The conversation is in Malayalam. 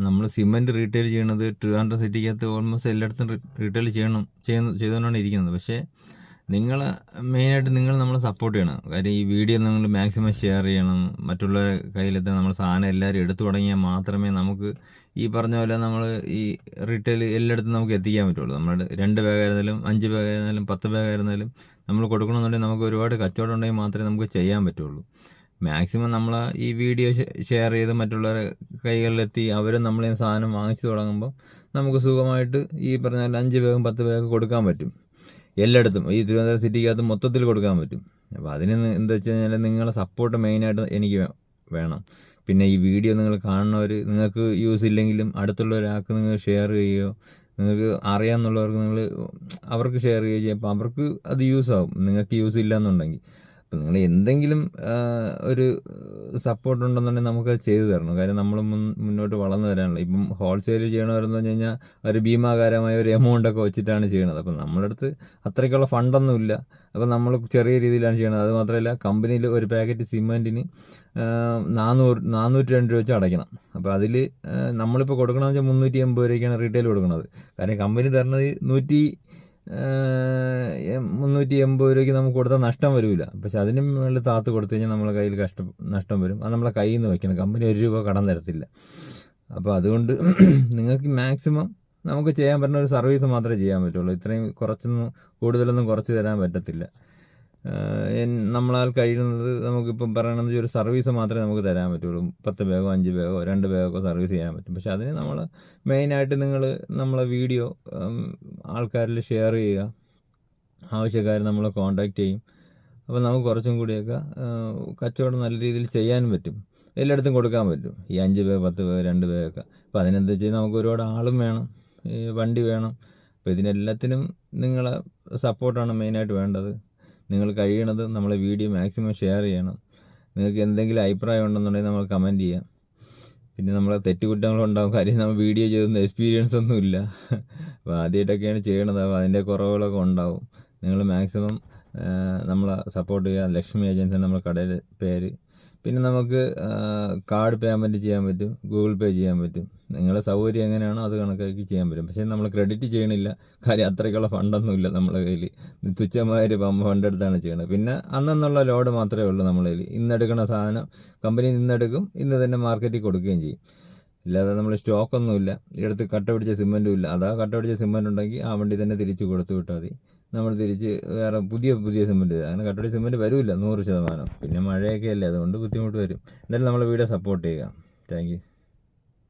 നമ്മൾ സിമെൻറ്റ് റീറ്റെയിൽ ചെയ്യണത് ട്രിവാൻഡ്രം സിറ്റിക്കകത്ത് ഓൾമോസ്റ്റ് എല്ലായിടത്തും റീറ്റെയിൽ ചെയ്തുകൊണ്ടാണ് ഇരിക്കുന്നത്. പക്ഷേ നിങ്ങൾ മെയിനായിട്ട് നമ്മളെ സപ്പോർട്ട് ചെയ്യണം. കാര്യം ഈ വീഡിയോ നിങ്ങൾ മാക്സിമം ഷെയർ ചെയ്യണം. മറ്റുള്ളവരുടെ കയ്യിലെത്താൻ നമ്മൾ സാധനം എല്ലാവരും എടുത്തു തുടങ്ങിയാൽ മാത്രമേ നമുക്ക് ഈ പറഞ്ഞ പോലെ നമ്മൾ ഈ റീറ്റെയിൽ എല്ലായിടത്തും നമുക്ക് എത്തിക്കാൻ പറ്റുള്ളൂ. നമ്മുടെ 2 ബാഗായിരുന്നാലും 5 ബാഗായിരുന്നാലും 10 ബാഗായിരുന്നാലും നമ്മൾ കൊടുക്കണമെന്നുണ്ടെങ്കിൽ നമുക്ക് ഒരുപാട് കച്ചവടം ഉണ്ടെങ്കിൽ മാത്രമേ നമുക്ക് ചെയ്യാൻ പറ്റുള്ളൂ. മാക്സിമം നമ്മൾ ഈ വീഡിയോ ഷെയർ ചെയ്ത് മറ്റുള്ളവരുടെ കൈകളിലെത്തി അവരും നമ്മളെ സാധനം വാങ്ങിച്ചു തുടങ്ങുമ്പോൾ നമുക്ക് സുഖമായിട്ട് ഈ പറഞ്ഞ 5 ബാഗും 10 ബാഗും കൊടുക്കാൻ പറ്റും. എല്ലായിടത്തും ഈ തിരുവനന്തപുരം സിറ്റിക്കകത്ത് മൊത്തത്തിൽ കൊടുക്കാൻ പറ്റും. അപ്പോൾ അതിന് എന്താ വെച്ച് കഴിഞ്ഞാൽ നിങ്ങളെ സപ്പോർട്ട് മെയിനായിട്ട് എനിക്ക് വേണം. പിന്നെ ഈ വീഡിയോ നിങ്ങൾ കാണുന്നവർ നിങ്ങൾക്ക് യൂസ് ഇല്ലെങ്കിലും അടുത്തുള്ള ഒരാൾക്ക് നിങ്ങൾ ഷെയർ ചെയ്യുകയോ നിങ്ങൾക്ക് അറിയാമെന്നുള്ളവർക്ക് അവർക്ക് ഷെയർ ചെയ്യുകയോ ചെയ്യുമ്പോൾ അവർക്ക് അത് യൂസ് ആവും. നിങ്ങൾക്ക് യൂസ് ഇല്ല എന്നുണ്ടെങ്കിൽ അപ്പം നിങ്ങൾ എന്തെങ്കിലും ഒരു സപ്പോർട്ട് ഉണ്ടെന്നുണ്ടെങ്കിൽ നമുക്കത് ചെയ്തു തരണം. കാര്യം നമ്മൾ മുന്നോട്ട് വളർന്നു വരാനുള്ള ഇപ്പം ഹോൾസെയിൽ ചെയ്യണവരെന്ന് പറഞ്ഞു കഴിഞ്ഞാൽ ഒരു ഭീമാകാരമായ ഒരു എമൗണ്ടൊക്കെ വെച്ചിട്ടാണ് ചെയ്യണത്. അപ്പം നമ്മുടെ അടുത്ത് അത്രയ്ക്കുള്ള ഫണ്ടൊന്നുമില്ല. അപ്പം നമ്മൾ ചെറിയ രീതിയിലാണ് ചെയ്യണത്. അത് മാത്രമല്ല കമ്പനിയിൽ ഒരു പാക്കറ്റ് സിമെൻറ്റിന് 402 രൂപ വെച്ച് അടയ്ക്കണം. അപ്പോൾ അതിൽ നമ്മളിപ്പോൾ കൊടുക്കണമെന്ന് വെച്ചാൽ 380 രൂപയ്ക്കാണ് റീറ്റെയിൽ കൊടുക്കുന്നത്. കാരണം കമ്പനി തരുന്നത് 380 രൂപയ്ക്ക് നമുക്ക് കൊടുത്താൽ നഷ്ടം വരില്ല. പക്ഷെ അതിന് മുകളിൽ താത്ത് കൊടുത്തു കഴിഞ്ഞാൽ നമ്മളെ കയ്യിൽ നഷ്ടം വരും. അത് നമ്മളെ കയ്യിൽ നിന്ന് വയ്ക്കണം. കമ്പനി 1 രൂപ കടം തരത്തില്ല. അപ്പോൾ അതുകൊണ്ട് നിങ്ങൾക്ക് മാക്സിമം നമുക്ക് ചെയ്യാൻ പറ്റുന്ന ഒരു സർവീസ് മാത്രമേ ചെയ്യാൻ പറ്റുള്ളൂ. ഇത്രയും കൂടുതലൊന്നും കുറച്ച് തരാൻ പറ്റത്തില്ല. നമ്മളാൽ കഴിയുന്നത് നമുക്കിപ്പം പറയണമെന്ന് ഒരു സർവീസ് മാത്രമേ നമുക്ക് തരാൻ പറ്റുള്ളൂ. 10 ബാഗോ 5 ബാഗോ 2 ബാഗോ സർവീസ് ചെയ്യാൻ പറ്റും. പക്ഷെ അതിന് നമ്മൾ മെയിനായിട്ട് നമ്മളെ വീഡിയോ ആൾക്കാരിൽ ഷെയർ ചെയ്യുക. ആവശ്യക്കാർ നമ്മളെ കോൺടാക്റ്റ് ചെയ്യും. അപ്പോൾ നമുക്ക് കുറച്ചും കൂടിയൊക്കെ കച്ചവടം നല്ല രീതിയിൽ ചെയ്യാനും പറ്റും. എല്ലായിടത്തും കൊടുക്കാൻ പറ്റും. ഈ 5 ബാഗ് 10 ബാഗ് 2 ബാഗൊക്കെ. അപ്പോൾ അതിനെന്താ വെച്ചാൽ നമുക്ക് ഒരുപാട് ആളും വേണം, ഈ വണ്ടി വേണം. അപ്പോൾ ഇതിനെല്ലാത്തിനും നിങ്ങളെ സപ്പോർട്ടാണ് മെയിനായിട്ട് വേണ്ടത്. നിങ്ങൾ കഴിയണത് നമ്മളെ വീഡിയോ മാക്സിമം ഷെയർ ചെയ്യണം. നിങ്ങൾക്ക് എന്തെങ്കിലും അഭിപ്രായം ഉണ്ടെന്നുണ്ടെങ്കിൽ നമ്മൾ കമൻറ്റ് ചെയ്യാം. പിന്നെ നമ്മളെ തെറ്റുകുറ്റങ്ങളുണ്ടാകും. കാര്യം നമ്മൾ വീഡിയോ ചെയ്തൊന്നും എക്സ്പീരിയൻസ് ഒന്നുമില്ല. അപ്പോൾ ആദ്യമായിട്ടൊക്കെയാണ് ചെയ്യണത്. അപ്പോൾ അതിൻ്റെ കുറവുകളൊക്കെ ഉണ്ടാവും. നിങ്ങൾ മാക്സിമം നമ്മളെ സപ്പോർട്ട് ചെയ്യുക. ലക്ഷ്മി ഏജൻസി നമ്മുടെ കടയുടെ പേര്. പിന്നെ നമുക്ക് കാർഡ് പേയ്മെൻറ്റ് ചെയ്യാൻ പറ്റും, ഗൂഗിൾ പേ ചെയ്യാൻ പറ്റും. നിങ്ങളുടെ സൗകര്യം എങ്ങനെയാണോ അത് കണക്കാക്കി ചെയ്യാൻ പറ്റും. പക്ഷേ നമ്മൾ ക്രെഡിറ്റ് ചെയ്യണില്ല. കാര്യം അത്രയ്ക്കുള്ള ഫണ്ടൊന്നുമില്ല നമ്മുടെ കയ്യിൽ. തുച്ഛമായൊരു ഫണ്ട് എടുത്താണ് ചെയ്യണത്. പിന്നെ അന്നുള്ള ലോഡ് മാത്രമേ ഉള്ളൂ നമ്മുടെ കയ്യിൽ. ഇന്നെടുക്കണ സാധനം കമ്പനി നിന്നെടുക്കും, ഇന്ന് തന്നെ മാർക്കറ്റിൽ കൊടുക്കുകയും ചെയ്യും. ഇല്ലാതെ നമ്മൾ സ്റ്റോക്കൊന്നുമില്ല. എടുത്ത് കട്ട പിടിച്ച സിമെൻറ്റും ഇല്ല. അതാ കട്ട പിടിച്ച സിമെൻറ്റ് ഉണ്ടെങ്കിൽ ആ വണ്ടി തന്നെ തിരിച്ച് കൊടുത്തു വിട്ടാൽ മതി. നമ്മൾ തിരിച്ച് വേറെ പുതിയ സിമെൻറ്റ് അങ്ങനെ കട്ട പിടിച്ച സിമെൻറ്റ് വരില്ല 100%. പിന്നെ മഴയൊക്കെ അല്ലേ, അതുകൊണ്ട് ബുദ്ധിമുട്ട് വരും. എന്തായാലും നമ്മളെ വീഡിയോ സപ്പോർട്ട് ചെയ്യുക. Thank you.